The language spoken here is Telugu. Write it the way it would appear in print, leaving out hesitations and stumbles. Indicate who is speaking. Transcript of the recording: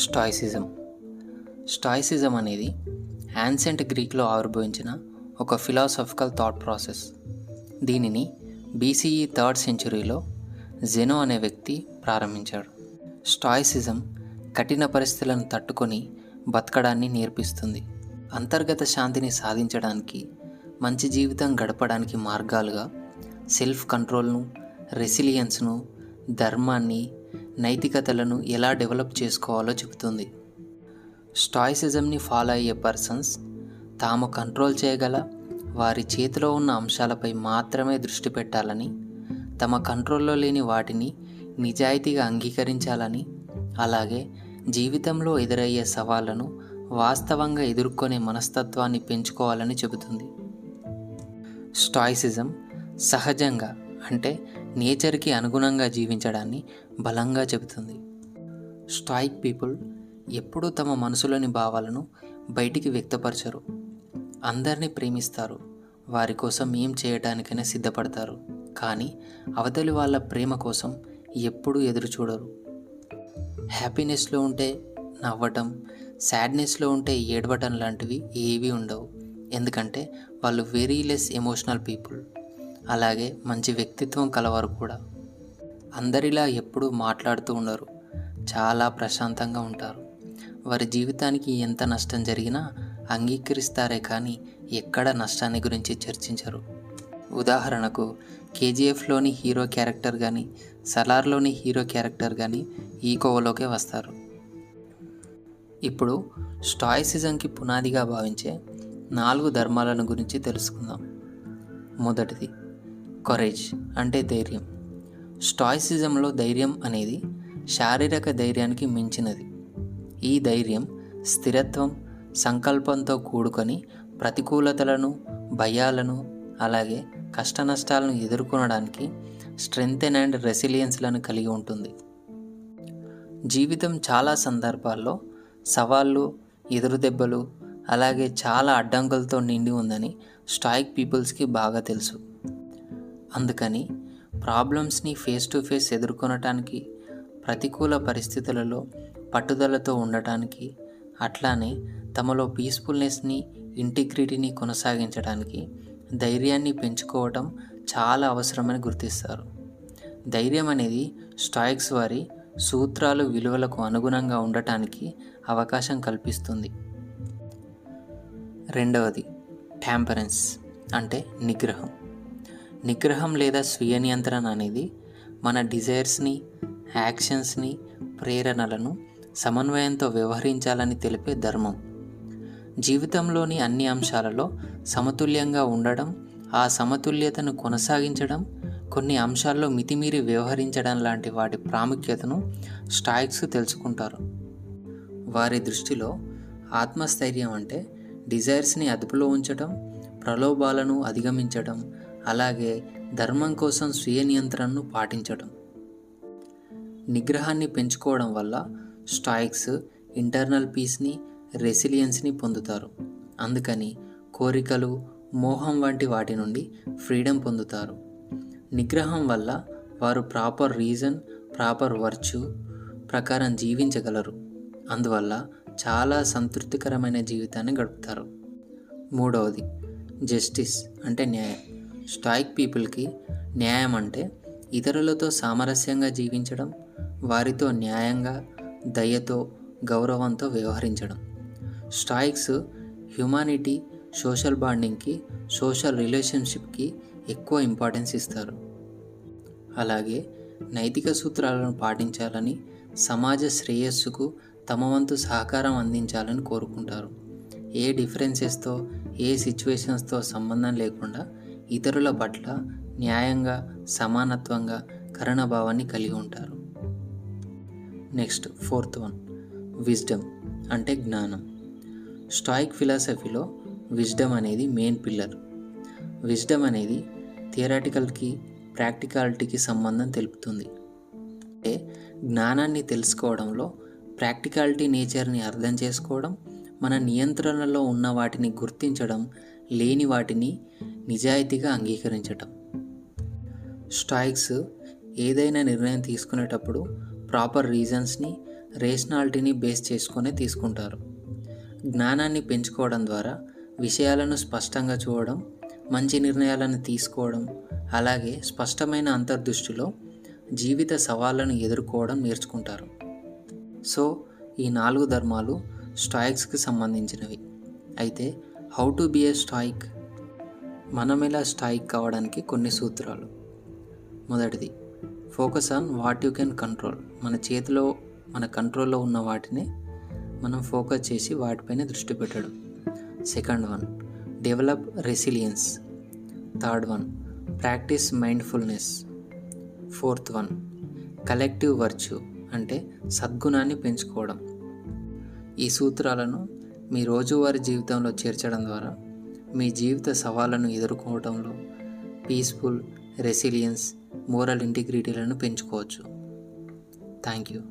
Speaker 1: స్టాయిసిజం. స్టాయిసిజం అనేది యాన్సెంట్ గ్రీక్లో ఆవిర్భవించిన ఒక ఫిలాసఫికల్ థాట్ ప్రాసెస్. దీనిని బీసీఈ 3rd సెంచురీలో జెనో అనే వ్యక్తి ప్రారంభించాడు. స్టాయిసిజం కఠిన పరిస్థితులను తట్టుకొని బతకడాన్ని నేర్పిస్తుంది. అంతర్గత శాంతిని సాధించడానికి, మంచి జీవితం గడపడానికి మార్గాలుగా సెల్ఫ్ కంట్రోల్ను, రెసిలియన్స్ను, ధర్మాన్ని, నైతికతలను ఎలా డెవలప్ చేసుకోవాలో చెబుతుంది. స్టాయిసిజంని ఫాలో అయ్యే పర్సన్స్ తాము కంట్రోల్ చేయగల వారి చేతిలో ఉన్న అంశాలపై మాత్రమే దృష్టి పెట్టాలని, తమ కంట్రోల్లో లేని వాటిని నిజాయితీగా అంగీకరించాలని, అలాగే జీవితంలో ఎదురయ్యే సవాళ్లను వాస్తవంగా ఎదుర్కొనే మనస్తత్వాన్ని పెంచుకోవాలని చెబుతుంది. స్టాయిసిజం సహజంగా అంటే నేచర్కి అనుగుణంగా జీవించడాన్ని బలంగా చెబుతుంది. స్టాయిక్ పీపుల్ ఎప్పుడూ తమ మనసులోని భావాలను బయటికి వ్యక్తపరచరు. అందరినీ ప్రేమిస్తారు, వారి కోసం ఏం చేయడానికైనా సిద్ధపడతారు, కానీ అవతలి వాళ్ళ ప్రేమ కోసం ఎప్పుడూ ఎదురు చూడరు. హ్యాపీనెస్లో ఉంటే నవ్వటం, సాడ్నెస్లో ఉంటే ఏడవటం లాంటివి ఏవీ ఉండవు. ఎందుకంటే వాళ్ళు వెరీ లెస్ ఎమోషనల్ పీపుల్. అలాగే మంచి వ్యక్తిత్వం కలవారు కూడా. అందరిలా ఎప్పుడూ మాట్లాడుతూ ఉండరు, చాలా ప్రశాంతంగా ఉంటారు. వారి జీవితానికి ఎంత నష్టం జరిగినా అంగీకరిస్తారే కానీ ఎక్కడ నష్టాన్ని గురించి చర్చించరు. ఉదాహరణకు కేజీఎఫ్లోని హీరో క్యారెక్టర్ కానీ, సలార్లోని హీరో క్యారెక్టర్ కానీ ఈ కోవలోకే వస్తారు. ఇప్పుడు స్టాయిసిజంకి పునాదిగా భావించే 4 ధర్మాలను గురించి తెలుసుకుందాం. మొదటిది కరేజ్ అంటే ధైర్యం. స్టాయిసిజంలో ధైర్యం అనేది శారీరక ధైర్యానికి మించినది. ఈ ధైర్యం స్థిరత్వం, సంకల్పంతో కూడుకొని ప్రతికూలతలను, భయాలను, అలాగే కష్టనష్టాలను ఎదుర్కొనడానికి స్ట్రెంగ్త్ అండ్ రెసిలియన్స్లను కలిగి ఉంటుంది. జీవితం చాలా సందర్భాల్లో సవాళ్ళు, ఎదురుదెబ్బలు, అలాగే చాలా అడ్డంకులతో నిండి ఉందని స్టాయిక్ పీపుల్స్కి బాగా తెలుసు. అందుకని ప్రాబ్లమ్స్ని ఫేస్ టు ఫేస్ ఎదుర్కొనటానికి, ప్రతికూల పరిస్థితులలో పట్టుదలతో ఉండటానికి, అట్లానే తమలో పీస్ఫుల్నెస్ని, ఇంటిగ్రిటీని కొనసాగించడానికి ధైర్యాన్ని పెంచుకోవటం చాలా అవసరమని గుర్తిస్తారు. ధైర్యం అనేది స్టాయిక్స్ వారి సూత్రాలు, విలువలకు అనుగుణంగా ఉండటానికి అవకాశం కల్పిస్తుంది. రెండవది టెంపరెన్స్ అంటే నిగ్రహం. నిగ్రహం లేదా స్వీయ నియంత్రణ అనేది మన డిజైర్స్ని, యాక్షన్స్ని, ప్రేరణలను సమన్వయంతో వ్యవహరించాలని తెలిపే ధర్మం. జీవితంలోని అన్ని అంశాలలో సమతుల్యంగా ఉండడం, ఆ సమతుల్యతను కొనసాగించడం, కొన్ని అంశాల్లో మితిమీరి వ్యవహరించడం లాంటి వాటి ప్రాముఖ్యతను స్టాయిక్స్ తెలుసుకుంటారు. వారి దృష్టిలో ఆత్మస్థైర్యం అంటే డిజైర్స్ని అదుపులో ఉంచడం, ప్రలోభాలను అధిగమించడం, అలాగే ధర్మం కోసం స్వీయ నియంత్రణను పాటించడం. నిగ్రహాన్ని పెంచుకోవడం వల్ల స్టాయిక్స్ ఇంటర్నల్ పీస్ని, రెసిలియన్స్ని పొందుతారు. అందుకని కోరికలు, మోహం వంటి వాటి నుండి ఫ్రీడమ్ పొందుతారు. నిగ్రహం వల్ల వారు ప్రాపర్ రీజన్, ప్రాపర్ వర్చ్యూ ప్రకారం జీవించగలరు. అందువల్ల చాలా సంతృప్తికరమైన జీవితాన్ని గడుపుతారు. మూడవది జస్టిస్ అంటే న్యాయం. స్టాయిక్ పీపుల్కి న్యాయం అంటే ఇతరులతో సామరస్యంగా జీవించడం, వారితో న్యాయంగా, దయతో, గౌరవంతో వ్యవహరించడం. స్టాయిక్స్ హ్యుమానిటీ, సోషల్ బాండింగ్కి, సోషల్ రిలేషన్షిప్కి ఎక్కువ ఇంపార్టెన్స్ ఇస్తారు. అలాగే నైతిక సూత్రాలను పాటించాలని, సమాజ శ్రేయస్సుకు తమ వంతు సహకారం అందించాలని కోరుకుంటారు. ఏ డిఫరెన్సెస్తో, ఏ సిచ్యువేషన్స్తో సంబంధం లేకుండా ఇతరుల పట్ల న్యాయంగా, సమానత్వంగా, కరుణాభావాన్ని కలిగి ఉంటారు. నెక్స్ట్ 4th వన్ విజ్డమ్ అంటే జ్ఞానం. స్టాయిక్ ఫిలాసఫీలో విజ్డమ్ అనేది మెయిన్ పిల్లర్. విజ్డమ్ అనేది థియరాటికల్కి, ప్రాక్టికాలిటీకి సంబంధం తెలుపుతుంది. అంటే జ్ఞానాన్ని తెలుసుకోవడంలో ప్రాక్టికాలిటీ నేచర్ని అర్థం చేసుకోవడం, మన నియంత్రణలో ఉన్న వాటిని గుర్తించడం, లేని వాటిని నిజాయితీగా అంగీకరించటం. స్టాయిక్స్ ఏదైనా నిర్ణయం తీసుకునేటప్పుడు ప్రాపర్ రీజన్స్ని, రేషనాలిటీని బేస్ చేసుకొని తీసుకుంటారు. జ్ఞానాన్ని పెంచుకోవడం ద్వారా విషయాలను స్పష్టంగా చూడడం, మంచి నిర్ణయాలను తీసుకోవడం, అలాగే స్పష్టమైన అంతర్దృష్టిలో జీవిత సవాళ్ళను ఎదుర్కోవడం నేర్చుకుంటారు. సో ఈ 4 ధర్మాలు స్టాయిక్స్కి సంబంధించినవి. అయితే how to be a stoic? మనం ఎలా స్టాయిక్ కావడానికి కొన్ని సూత్రాలు. మొదటిది, focus on what you can control. మన కంట్రోల్లో ఉన్న వాటిని మనం ఫోకస్ చేసి వాటిపైన దృష్టి పెట్టడం. Second one, develop resilience. Third one, practice mindfulness. Fourth one, collective virtue అంటే సద్గుణాన్ని పెంచుకోవడం. ఈ సూత్రాలను మీ రోజువారీ జీవితంలో చేర్చడం ద్వారా మీ జీవిత సవాళ్ళను ఎదుర్కోవడంలో పీస్ఫుల్, రెసిలియన్స్, మోరల్ ఇంటిగ్రిటీలను పెంచుకోవచ్చు. Thank you.